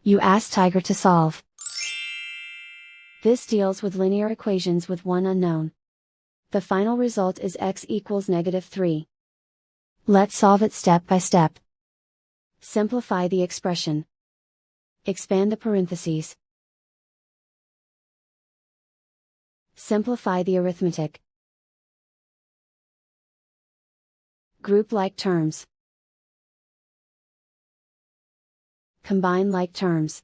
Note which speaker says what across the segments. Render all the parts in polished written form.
Speaker 1: You ask Tiger to solve. This deals with linear equations with one unknown. The final result is x equals -3. Let's solve it step by step. Simplify the expression. Expand the parentheses. Simplify the arithmetic. Group like terms. Combine like terms.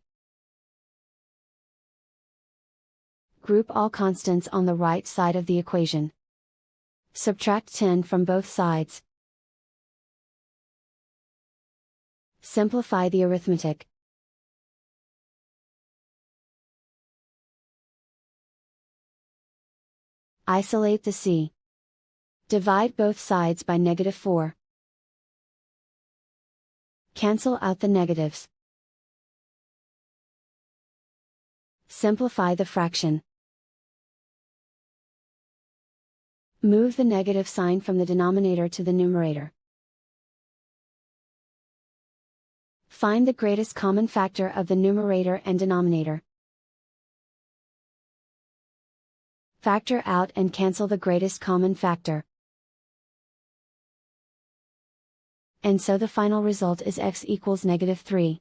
Speaker 1: Group all constants on the right side of the equation. Subtract 10 from both sides. Simplify the arithmetic. Isolate the c. Divide both sides by -4. Cancel out the negatives. Simplify the fraction. Move the negative sign from the denominator to the numerator. Find the greatest common factor of the numerator and denominator. Factor out and cancel the greatest common factor. And so the final result is x equals -3.